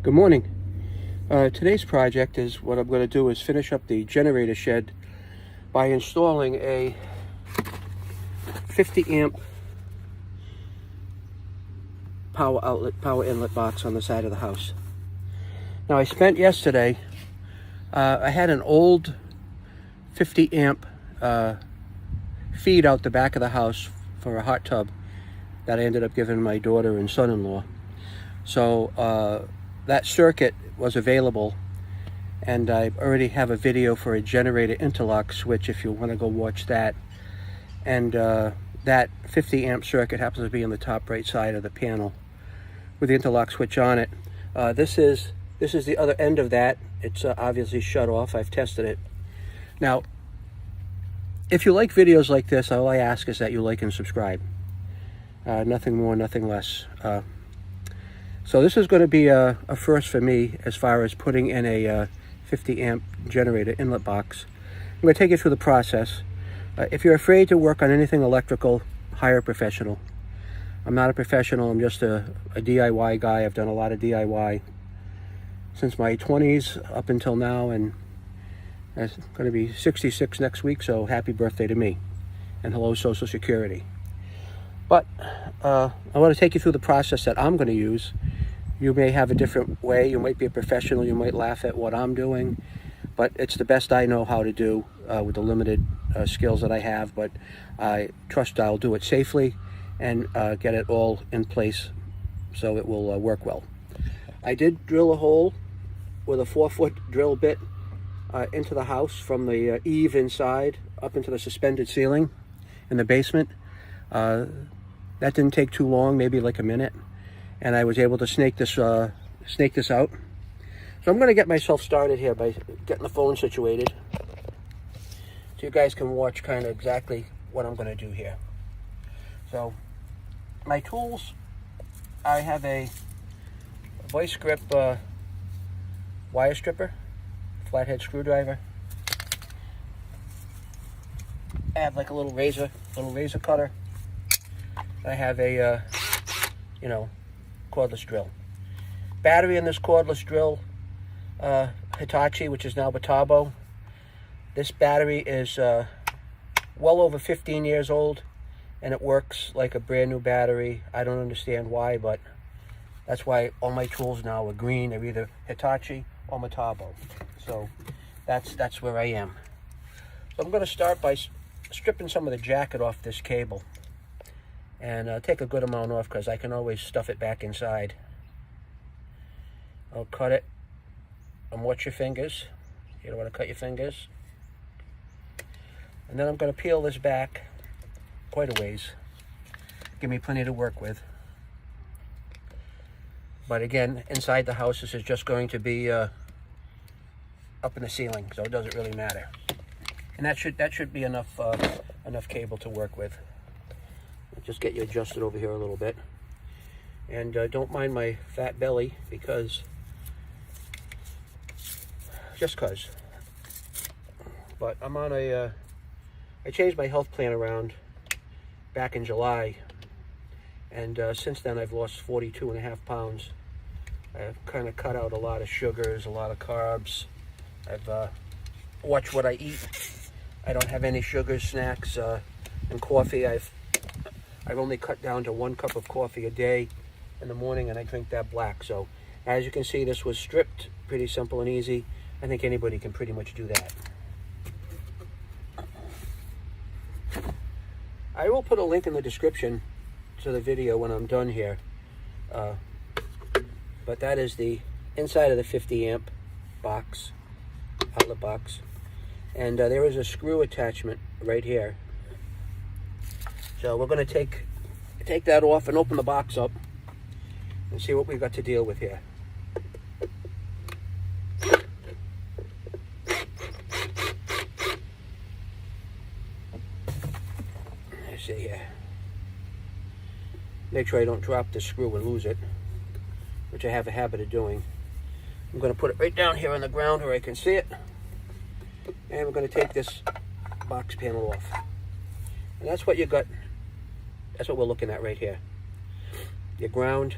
Good morning. Today's project is what I'm going to do is finish up the generator shed by installing a 50 amp power inlet box on the side of the house. Now I spent yesterday, I had an old 50 amp feed out the back of the house for a hot tub that I ended up giving my daughter and son-in-law. So that circuit was available, and I already have a video for a generator interlock switch if you want to go watch that. And that 50 amp circuit happens to be on the top right side of the panel with the interlock switch on it. This is the other end of that. It's obviously shut off. I've tested it. Now, if you like videos like this, all I ask is that you like and subscribe. Nothing more, nothing less. So this is going to be a first for me as far as putting in a 50 amp generator inlet box. I'm going to take you through the process. If you're afraid to work on anything electrical, hire a professional. I'm not a professional. I'm just a DIY guy. I've done a lot of DIY since my 20s up until now, and I'm going to be 66 next week, so happy birthday to me. And hello, Social Security. But I want to take you through the process that I'm going to use. You may have a different way. You might be a professional. You might laugh at what I'm doing. But it's the best I know how to do with the limited skills that I have. But I trust I'll do it safely and get it all in place so it will work well. I did drill a hole with a 4-foot drill bit into the house from the eave inside up into the suspended ceiling in the basement. That didn't take too long, maybe like a minute, and I was able to snake this out. So I'm going to get myself started here by getting the phone situated, so you guys can watch kind of exactly what I'm going to do here. So my tools, I have a vice grip wire stripper, flathead screwdriver. I have like a little razor cutter. I have a, cordless drill. Battery in this cordless drill, Hitachi, which is now Batabo. This battery is well over 15 years old, and it works like a brand new battery. I don't understand why, but that's why all my tools now are green. They're either Hitachi or Batabo. So that's where I am. So I'm going to start by stripping some of the jacket off this cable. And take a good amount off because I can always stuff it back inside. I'll cut it and watch your fingers. You don't want to cut your fingers. And then I'm going to peel this back quite a ways. Give me plenty to work with. But again, inside the house, this is just going to be up in the ceiling, so it doesn't really matter. And that should be enough cable to work with. Just get you adjusted over here a little bit, and don't mind my fat belly just cause. But I'm on I changed my health plan around back in July, and since then I've lost 42.5 pounds. I've kind of cut out a lot of sugars, a lot of carbs. I've watched what I eat. I don't have any sugars, snacks, and coffee. I've only cut down to 1 cup of coffee a day in the morning, and I drink that black. So as you can see, this was stripped, pretty simple and easy. I think anybody can pretty much do that. I will put a link in the description to the video when I'm done here. But that is the inside of the 50 amp box, outlet box. And there is a screw attachment right here. So we're going to take that off and open the box up and see what we've got to deal with here. Let's see here. Make sure I don't drop the screw and lose it, which I have a habit of doing. I'm going to put it right down here on the ground where I can see it. And we're going to take this box panel off. And that's what you got. That's what we're looking at right here. Your ground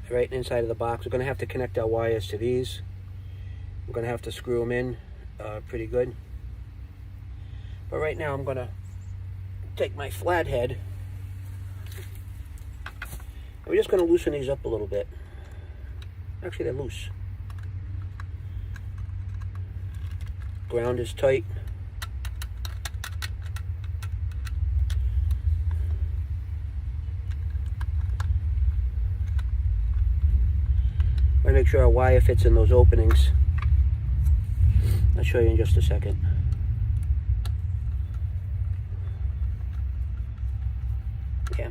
right inside of the box. We're going to have to connect our wires to these. We're going to have to screw them in pretty good. But right now I'm going to take my flathead. And we're just going to loosen these up a little bit. Actually, they're loose. Ground is tight. Make sure our wire fits in those openings. I'll show you in just a second. Yeah.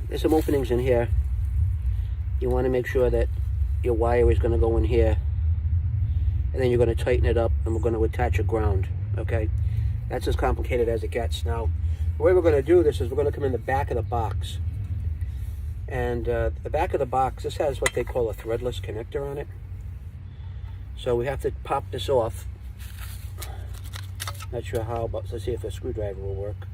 There's some openings in here. You want to make sure that your wire is going to go in here, and then you're going to tighten it up, and we're going to attach a ground. Okay? That's as complicated as it gets. Now, the way we're going to do this is we're going to come in the back of the box. And the back of the box, this has what they call a threadless connector on it. So we have to pop this off. Not sure how, but let's see if a screwdriver will work.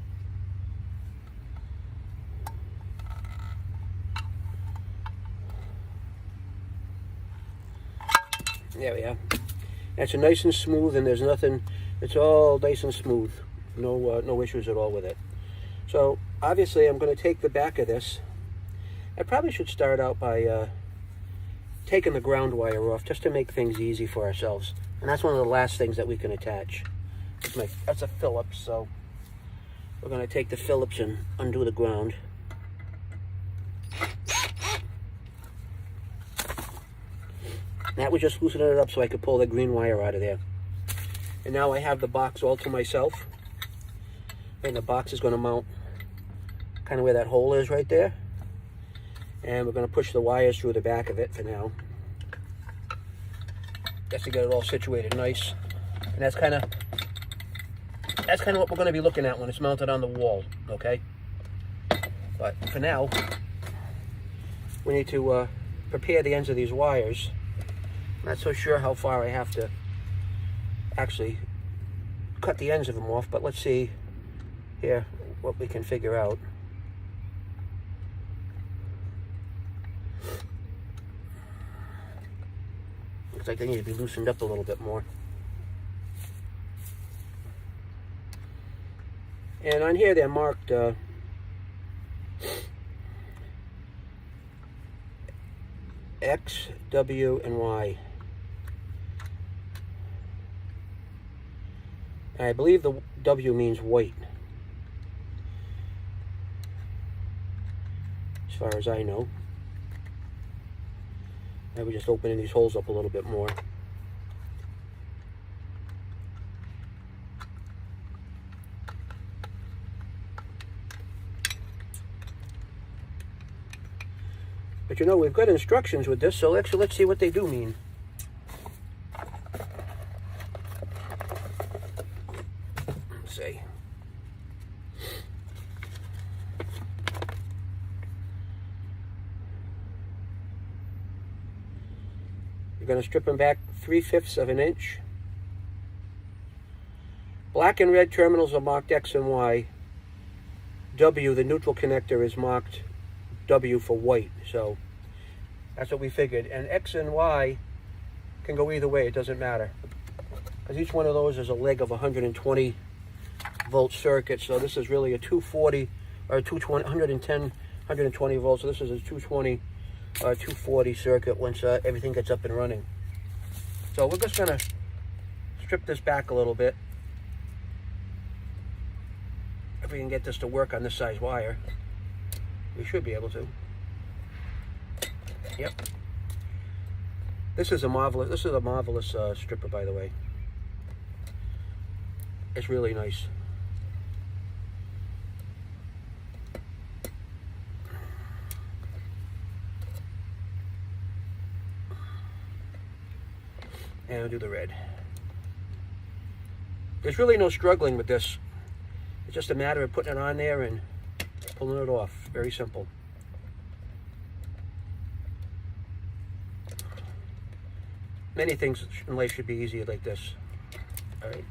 There we are. That's nice and smooth, and there's nothing, it's all nice and smooth. No issues at all with it. So obviously I'm going to take the back of this. I probably should start out by taking the ground wire off, just to make things easy for ourselves. And that's one of the last things that we can attach. That's a Phillips, so we're going to take the Phillips and undo the ground. That was just loosening it up so I could pull the green wire out of there. And now I have the box all to myself. And the box is going to mount kind of where that hole is right there. And we're going to push the wires through the back of it for now, just to get it all situated nice. And that's kind of what we're going to be looking at when it's mounted on the wall, okay? But for now, we need to prepare the ends of these wires. I'm not so sure how far I have to actually cut the ends of them off, but let's see here what we can figure out. Looks like they need to be loosened up a little bit more. And on here they're marked X, W, and Y. And I believe the W means white, as far as I know. And we're just opening these holes up a little bit more. But you know, we've got instructions with this, so actually let's see what they do mean. Let's see. You're going to strip them back 3/5 of an inch. Black and red terminals are marked X and Y. W, the neutral connector, is marked W for white, so that's what we figured. And X and Y can go either way, it doesn't matter, because each one of those is a leg of 120 volt circuit. So this is really a 240 or 220, 110, 120 volts. So this is a 220 or 240 circuit once everything gets up and running. So we're just going to strip this back a little bit. If we can get this to work on this size wire, we should be able to. Yep. This is a marvelous stripper, by the way. It's really nice. And I'll do the red. There's really no struggling with this. It's just a matter of putting it on there and pulling it off. Very simple. Many things in life should be easy like this. All right.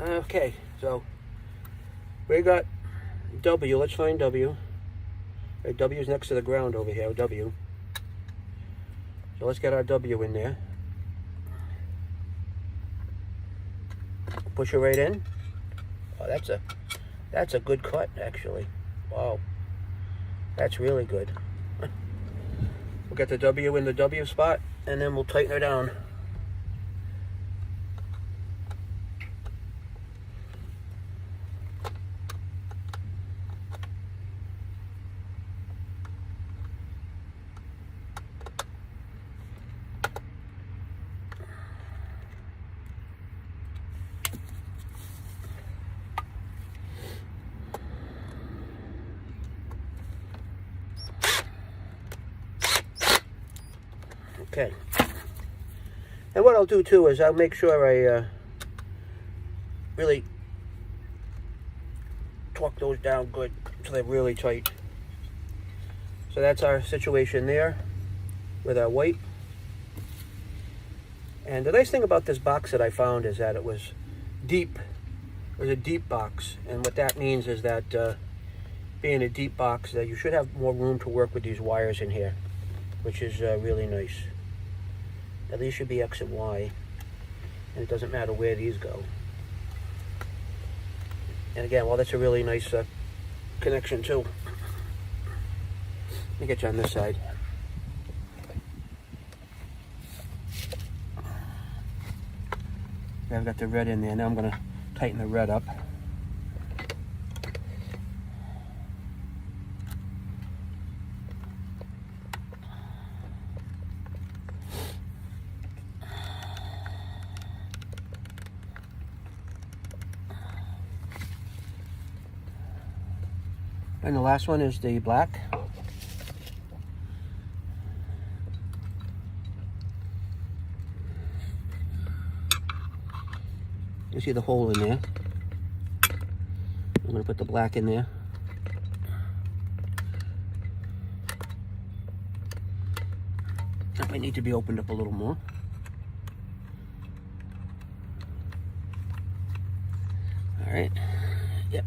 Okay, so we got W. Let's find W. Right, W is next to the ground over here, W. So let's get our W in there. Push it right in. Oh, that's a good cut, actually. Wow. That's really good. We'll get the W in the W spot, and then we'll tighten her down. Okay. And what I'll do too is I'll make sure I really torque those down good so they're really tight. So that's our situation there with our white. And the nice thing about this box that I found is that it was deep. It was a deep box, and what that means is that being a deep box, that you should have more room to work with these wires in here, which is really nice. Now these should be X and Y, and it doesn't matter where these go. And again, well, that's a really nice connection too. Let me get you on this side. I've got the red in there. Now I'm going to tighten the red up. And the last one is the black. You see the hole in there. I'm going to put the black in there. That might need to be opened up a little more. All right. Yep.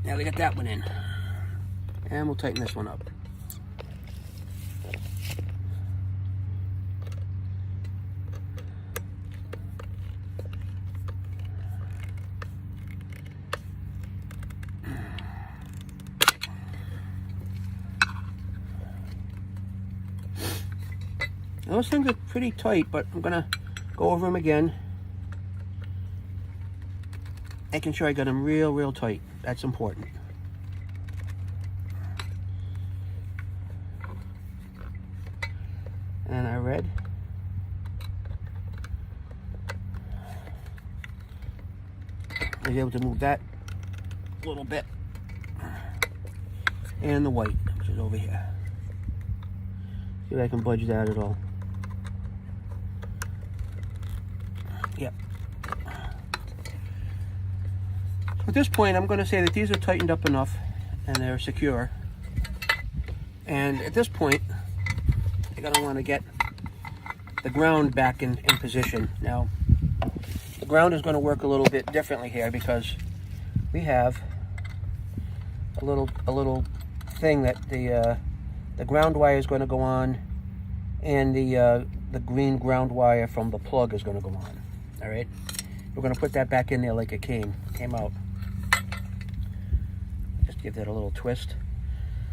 Now we got that one in. And we'll tighten this one up. Those things are pretty tight, but I'm gonna go over them again, making sure I got them real tight. That's important. And our red. I was able to move that a little bit. And the white, which is over here. See if I can budge that at all. Yep. So at this point, I'm going to say that these are tightened up enough and they're secure. And at this point, you're going to want to get the ground back in position. Now, the ground is going to work a little bit differently here because we have a little thing that the ground wire is going to go on, and the green ground wire from the plug is going to go on. All right, we're going to put that back in there like it came out. Just give that a little twist.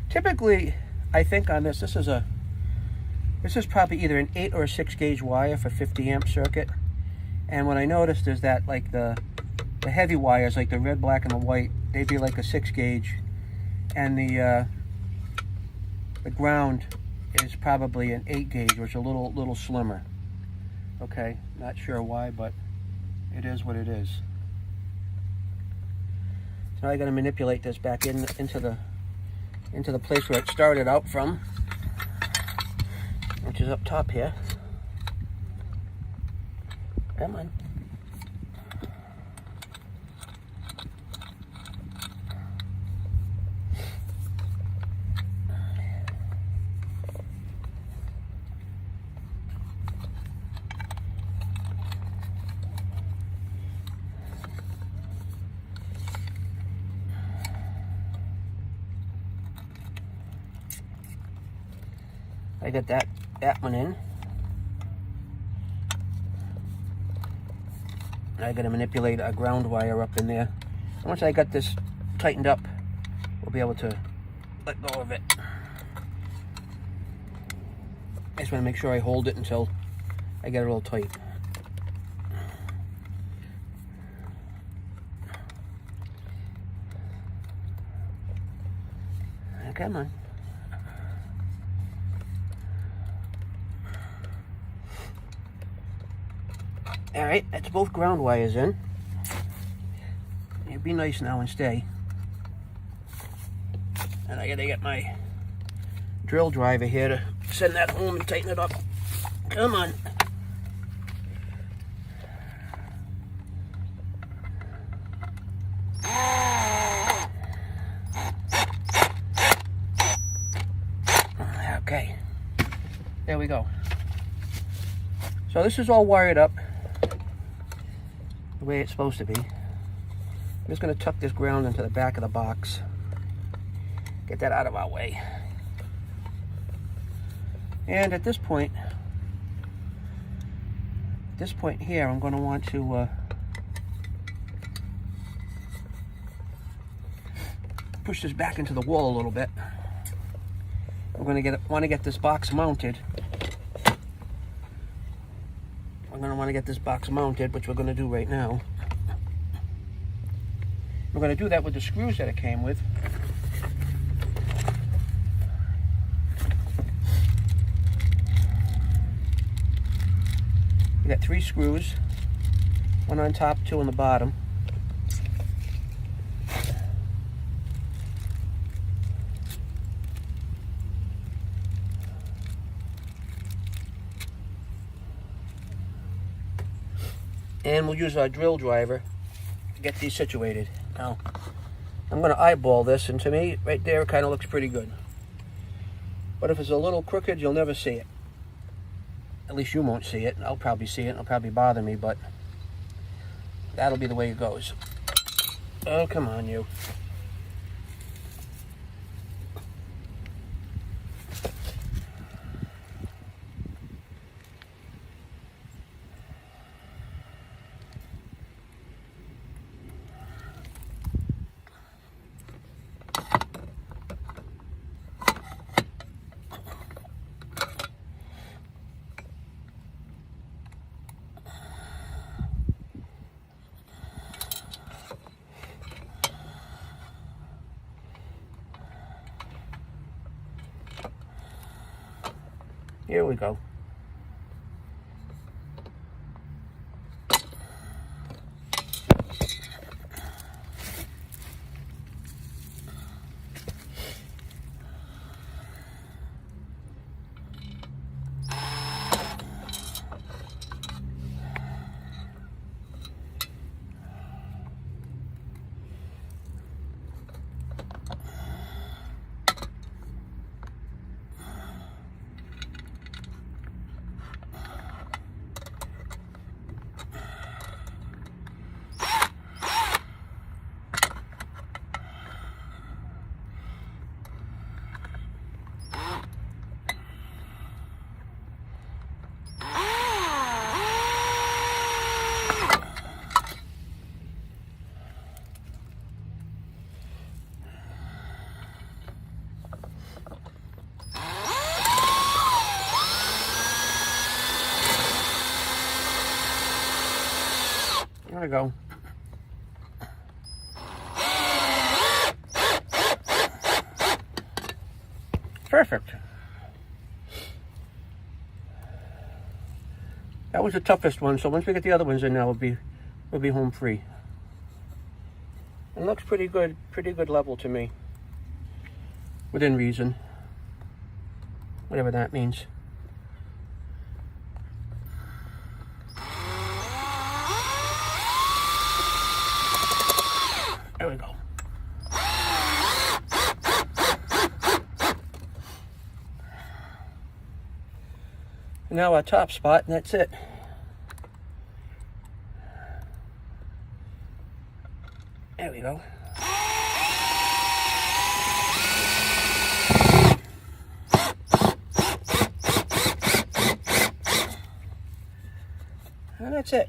Typically, I think on this is probably either an 8 or a 6 gauge wire for 50 amp circuit. And what I noticed is that like the heavy wires, like the red, black, and the white, they'd be like a 6 gauge, and the ground is probably an 8 gauge, which is a little slimmer. Okay, not sure why, but it is what it is. So now I got to manipulate this back into the place where it started out from, which is up top here. Come on. I got that one in. I got to manipulate a ground wire up in there. And once I got this tightened up, we'll be able to let go of it. I just want to make sure I hold it until I get it all tight. Come on. All right, that's both ground wires in. It'd be nice now and stay. And I gotta get my drill driver here to send that home and tighten it up. Come on. Okay, there we go. So this is all wired up the way it's supposed to be. I'm just going to tuck this ground into the back of the box. Get that out of our way. And at this point here, I'm going to want to push this back into the wall a little bit. We're going to want to get this box mounted. We're going to want to get this box mounted, which we're going to do right now. We're going to do that with the screws that it came with. We got 3 screws, 1 on top, 2 on the bottom. And we'll use our drill driver to get these situated. Now, I'm going to eyeball this, and to me, right there, it kind of looks pretty good. But if it's a little crooked, you'll never see it. At least you won't see it. I'll probably see it, and it'll probably bother me, but that'll be the way it goes. Oh, come on, you. Here we go. There we go. Perfect. That was the toughest one, so once we get the other ones in now, we'll be home free. It looks pretty good level to me. Within reason. Whatever that means. There we go. And now our top spot, and that's it. There we go. That's it.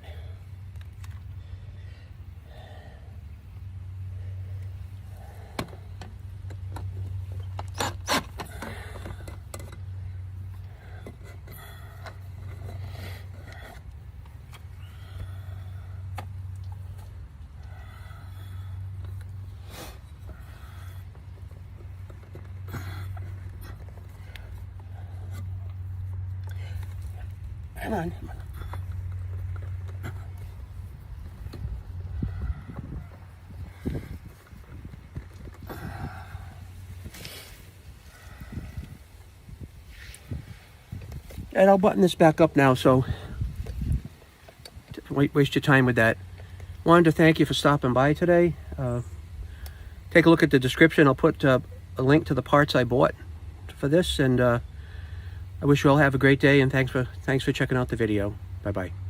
Come on. And I'll button this back up now, so don't waste your time with that. Wanted to thank you for stopping by today. Take a look at the description. I'll put a link to the parts I bought for this, and I wish you all have a great day, and thanks for checking out the video. Bye-bye.